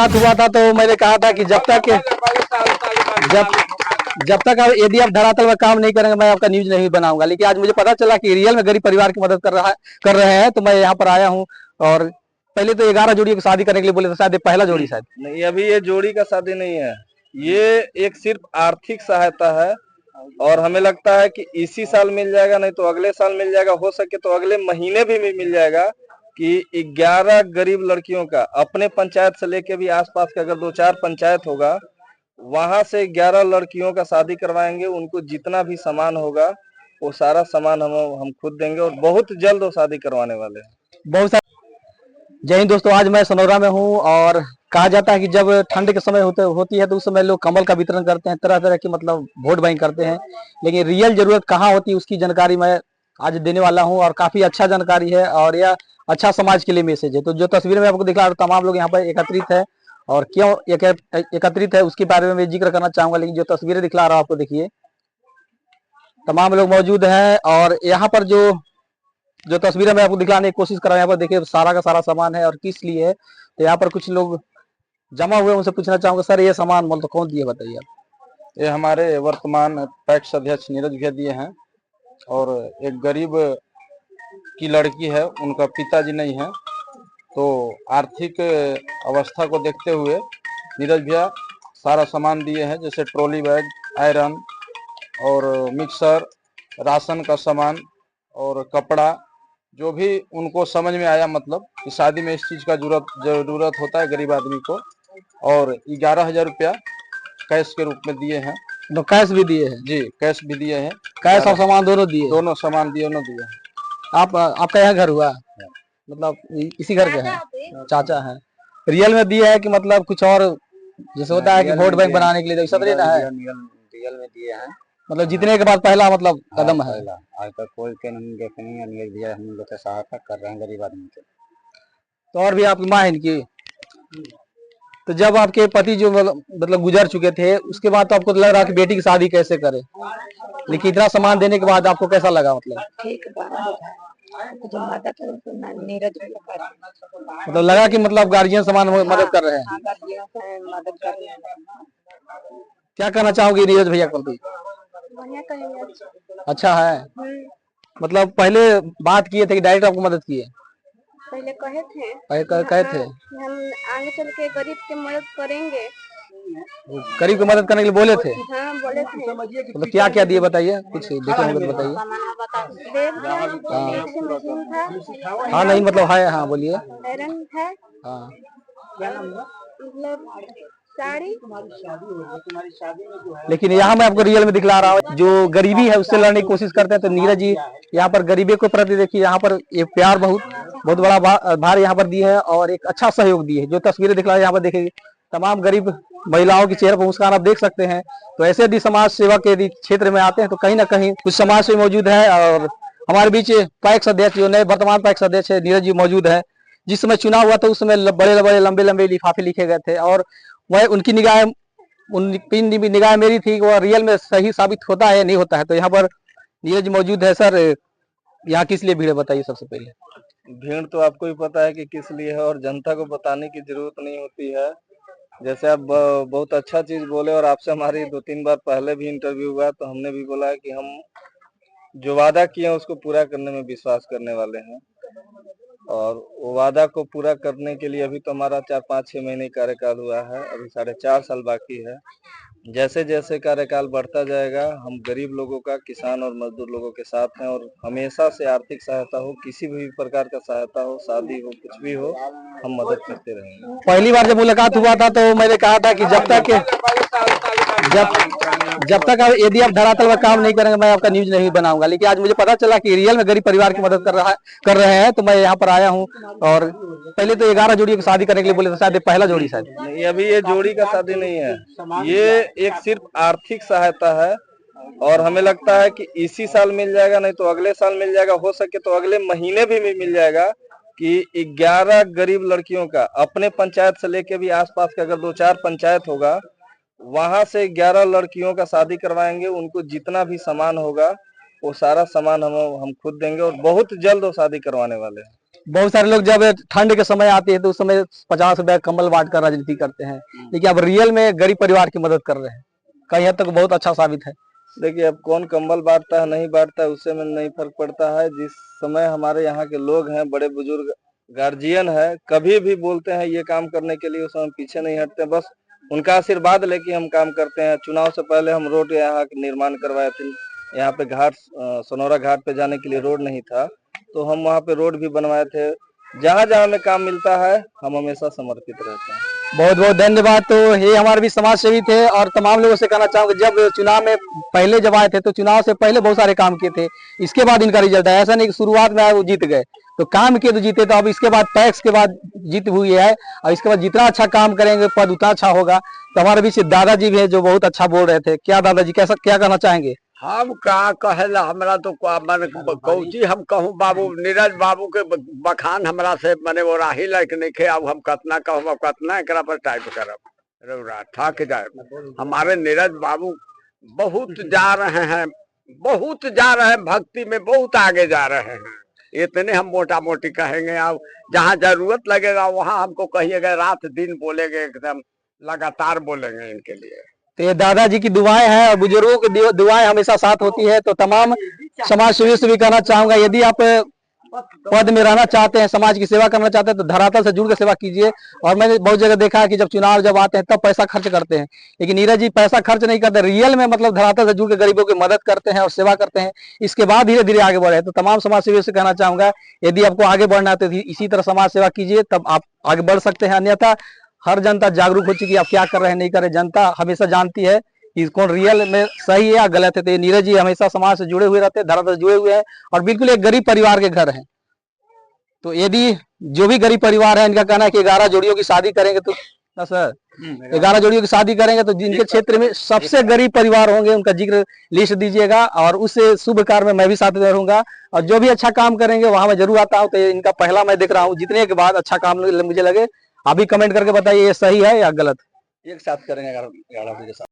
मुलाकात हुआ था तो मैंने कहा था कि जब तक यदि आप धरातल में काम नहीं करेंगे मैं आपका न्यूज नहीं बनाऊंगा। लेकिन आज मुझे पता चला कि रियल में गरीब परिवार की मदद कर रहे हैं, तो मैं यहाँ पर आया हूँ। और पहले तो 11 जोड़ियों की शादी करने के लिए बोले थे, शायद ये पहला जोड़ी शायद नहीं, अभी ये जोड़ी का शादी नहीं है, ये एक सिर्फ आर्थिक सहायता है। और हमें लगता है कि इसी साल मिल जाएगा, नहीं तो अगले साल मिल जाएगा, हो सके तो अगले महीने भी मिल जाएगा। कि 11 गरीब लड़कियों का अपने पंचायत से लेके भी आसपास का अगर 2-4 पंचायत होगा, वहां से 11 लड़कियों का शादी करवाएंगे। उनको जितना भी सामान होगा वो सारा सामान हम खुद देंगे और बहुत जल्द वो शादी करवाने वाले हैं। बहुत सारे। जय हिंद दोस्तों, आज मैं सनौरा में हूँ और कहा जाता है कि जब ठंड के समय होती है तो उस समय लोग कम्बल का वितरण करते हैं, तरह तरह की मतलब वोट बैंक करते हैं। लेकिन रियल जरूरत कहाँ होती है उसकी जानकारी मैं आज देने वाला हूँ और काफी अच्छा जानकारी है और यह अच्छा समाज के लिए मैसेज है। तो जो तस्वीर में आपको दिखा रहा हूँ, तमाम लोग यहाँ पर एकत्रित है और क्यों एकत्रित है उसके बारे में मैं जिक्र करना चाहूंगा। लेकिन जो तस्वीरें दिखला रहा हूँ आपको, देखिए तमाम लोग मौजूद हैं और यहाँ पर जो तस्वीरें मैं आपको दिखाने की कोशिश कर रहा हूँ, यहाँ पर देखिए सारा का सारा सामान है और किस लिए है। तो यहाँ पर कुछ लोग जमा हुए, उनसे पूछना चाहूंगा, सर ये सामान मतलब कौन दिए, बताइए आप। ये हमारे वर्तमान पैक्स अध्यक्ष नीरज भैया दिए हैं और एक गरीब की लड़की है, उनका पिताजी नहीं है, तो आर्थिक अवस्था को देखते हुए नीरज भैया सारा सामान दिए हैं, जैसे ट्रॉली बैग, आयरन और मिक्सर, राशन का सामान और कपड़ा, जो भी उनको समझ में आया। मतलब कि शादी में इस चीज का जरूरत होता है गरीब आदमी को। और 11,000 रुपया कैश के रूप में दिए हैं। तो कैश भी दिए हैं? जी, कैश भी दिए हैं। कैश और सामान दोनों दिए? दोनों सामान दोनों दिए हैं। आपका यहाँ घर हुआ, मतलब इसी घर के हैं? चाचा हैं। रियल में दिए है कि मतलब कुछ और, जैसे होता है कि वोट बैंक बनाने के लिए, सब लेना है? रियल में दिए हैं। मतलब जीतने के बाद पहला मतलब कदम है। आज तक कोई के नहीं देखे नहीं दिया, हम लोग का सहायता कर रहे हैं गरीब आदमी के। तो और भी आपकी माँ है इनकी? तो जब आपके पति जो मतलब गुजर चुके थे, उसके बाद तो आपको लग रहा कि बेटी की शादी कैसे करे, लेकिन इतना सामान देने के बाद आपको कैसा लगा? मतलब ठीक जो मदद नीरज मतलब लगा कि मतलब गार्जियन सामान मदद कर रहे हैं? मदद कर रहे हैं। क्या कहना चाहोगे नीरज भैया को? अच्छा है। मतलब पहले बात किए थे कि डायरेक्ट आपको मदद किए? पहले कहे थे कि हम आगे चल के गरीब की मदद करेंगे। गरीब की मदद करने के लिए बोले थे? हाँ, बोले थे। मतलब क्या क्या दिए बताइए, कुछ देखे होंगे तो बताइए। हाँ नहीं मतलब है, हाँ बोलिए। आयरन है, हाँ मतलब साड़ी। लेकिन यहाँ मैं आपको रियल में दिखला रहा हूँ, जो गरीबी है उससे लड़ने की कोशिश करते हैं। तो नीरज जी यहाँ पर गरीबी को प्रति देखिए, यहाँ पर एक प्यार बहुत बड़ा भार यहाँ पर दिए है और एक अच्छा सहयोग दिए है। जो तस्वीरें दिखला रहे हैं यहाँ पर देखिए, तमाम गरीब महिलाओं के चेहरे पर मुस्कान आप देख सकते हैं। तो ऐसे यदि समाज सेवा के यदि क्षेत्र में आते हैं तो कहीं ना कहीं कुछ समाज से मौजूद है। और हमारे बीच पैक्स अध्यक्ष, जो नए वर्तमान पैक्स अध्यक्ष है, नीरज जी मौजूद है। जिस समय चुनाव हुआ था उस समय बड़े बड़े लंबे लंबे लिफाफे लिखे गए थे और वह उनकी निगाह मेरी थी, वो रियल में सही साबित होता है नहीं होता है। तो यहाँ पर नीरज मौजूद है। सर यहाँ किस लिए भीड़ है, बताइए सबसे पहले। भीड़ तो आपको ही पता है कि किस लिए है और जनता को बताने की जरूरत नहीं होती है। जैसे आप बहुत अच्छा चीज बोले और आपसे हमारी 2-3 बार पहले भी इंटरव्यू हुआ, तो हमने भी बोला है कि हम जो वादा किए हैं उसको पूरा करने में विश्वास करने वाले हैं। और वो वादा को पूरा करने के लिए अभी तो हमारा 4-5-6 महीने कार्यकाल हुआ है, अभी 4.5 साल बाकी है। जैसे जैसे कार्यकाल बढ़ता जाएगा, हम गरीब लोगों का, किसान और मजदूर लोगों के साथ हैं और हमेशा से आर्थिक सहायता हो, किसी भी प्रकार का सहायता हो, शादी हो, कुछ भी हो, हम मदद करते रहेंगे। पहली बार जब मुलाकात हुआ था तो मैंने कहा था कि जब तक यदि आप धरातल में काम नहीं करेंगे मैं आपका न्यूज नहीं बनाऊंगा। लेकिन आज मुझे पता चला कि रियल में गरीब परिवार की मदद कर रहे हैं, तो मैं यहाँ पर आया हूँ। और पहले तो 11 जोड़ियों की शादी करने के लिए बोले थे, शायद पहला जोड़ी शायद नहीं, अभी ये जोड़ी का शादी नहीं है, ये एक सिर्फ आर्थिक सहायता है। और हमें लगता है कि इसी साल मिल जाएगा, नहीं तो अगले साल मिल जाएगा, हो सके तो अगले महीने भी मिल जाएगा। कि 11 गरीब लड़कियों का अपने पंचायत से लेके भी आसपास का अगर 2-4 पंचायत होगा, वहां से 11 लड़कियों का शादी करवाएंगे। उनको जितना भी सामान होगा वो सारा सामान हम खुद देंगे और बहुत जल्द वो शादी करवाने वाले हैं। बहुत सारे लोग जब ठंड के समय आती है तो उस समय 50 रुपए कंबल बांट कर राजनीति करते हैं, लेकिन अब रियल में गरीब परिवार की मदद कर रहे हैं, कहीं हद तक बहुत अच्छा साबित है। देखिए अब कौन कंबल बांटता है नहीं बांटता है उससे में नहीं फर्क पड़ता है। जिस समय हमारे यहाँ के लोग हैं, बड़े बुजुर्ग गार्जियन है, कभी भी बोलते हैं ये काम करने के लिए, उस समय पीछे नहीं हटते, बस उनका आशीर्वाद लेके हम काम करते हैं। चुनाव से पहले हम रोड यहाँ निर्माण करवाए थे, यहाँ पे घाट सोनौरा घाट पे जाने के लिए रोड नहीं था, तो हम वहाँ पे रोड भी बनवाए थे। जहाँ जहाँ हमें काम मिलता है हम हमेशा समर्पित रहते हैं। बहुत बहुत धन्यवाद। तो ये हमारे भी समाज सेवी थे और तमाम लोगों से कहना चाहूंगा, जब चुनाव में पहले जब आए थे तो चुनाव से पहले बहुत सारे काम किए थे, इसके बाद इनका रिजल्ट है। ऐसा नहीं कि शुरुआत में आए वो जीत गए, तो काम किए तो जीते, तो अब इसके बाद टैक्स के बाद जीत हुई है और इसके बाद जितना अच्छा काम करेंगे पद उतना अच्छा होगा। तो हमारे बीच दादाजी भी है जो बहुत अच्छा बोल रहे थे। क्या दादाजी कैसा क्या कहना चाहेंगे? हम का कहेला हमरा तो मन कौची हम कहूँ बाबू, नीरज बाबू के बखान हमरा से मने वो राही लायक नहीं खे। अब हम कतना कहूँ, अब कतना एकरा पर टाइप करब, रौरा थक जाए। हमारे नीरज बाबू बहुत जा रहे हैं, बहुत जा रहे हैं, भक्ति में बहुत आगे जा रहे हैं। इतने हम मोटा मोटी कहेंगे, अब जहाँ जरूरत लगेगा वहाँ हमको कहिएगा, रात दिन बोलेंगे, एकदम लगातार बोलेंगे इनके लिए। तो ये दादाजी की दुआएं हैं और बुजुर्गों की दुआएं हमेशा साथ होती है। तो तमाम समाज सेवियों से भी कहना चाहूंगा, यदि आप पद में रहना चाहते हैं, समाज की सेवा करना चाहते हैं, तो धरातल से जुड़ के सेवा कीजिए। और मैंने बहुत जगह देखा है कि जब चुनाव जब आते हैं तब पैसा खर्च करते हैं, लेकिन नीरज जी पैसा खर्च नहीं करते, रियल में मतलब धरातल से जुड़ के गरीबों की मदद करते हैं और सेवा करते हैं। इसके बाद धीरे धीरे आगे बढ़े। तो तमाम समाज सेवियों से कहना चाहूंगा, यदि आपको आगे बढ़ना है तो इसी तरह समाज सेवा कीजिए, तब आप आगे बढ़ सकते हैं। अन्यथा हर जनता जागरूक हो चुकी है, आप क्या कर रहे हैं नहीं कर रहे। जनता हमेशा जानती है कि कौन रियल में सही है या गलत है। तो ये नीरज जी हमेशा समाज से जुड़े हुए रहते हैं, धरातल से जुड़े हुए हैं और बिल्कुल एक गरीब परिवार के घर हैं। तो यदि जो भी गरीब परिवार है, इनका कहना है कि 11 जोड़ियों की शादी करेंगे तो ना सर 11 जोड़ियों की शादी करेंगे तो जिनके क्षेत्र में सबसे गरीब परिवार होंगे उनका जिक्र लिस्ट दीजिएगा और उस शुभ कार्य में मैं भी साथ में रहूंगा। और जो भी अच्छा काम करेंगे वहां मैं जरूर आता हूँ। तो इनका पहला मैं देख रहा हूँ, जितने के बाद अच्छा काम मुझे लगे। अभी कमेंट करके बताइए ये सही है या गलत। एक साथ करेंगे 11 के साथ।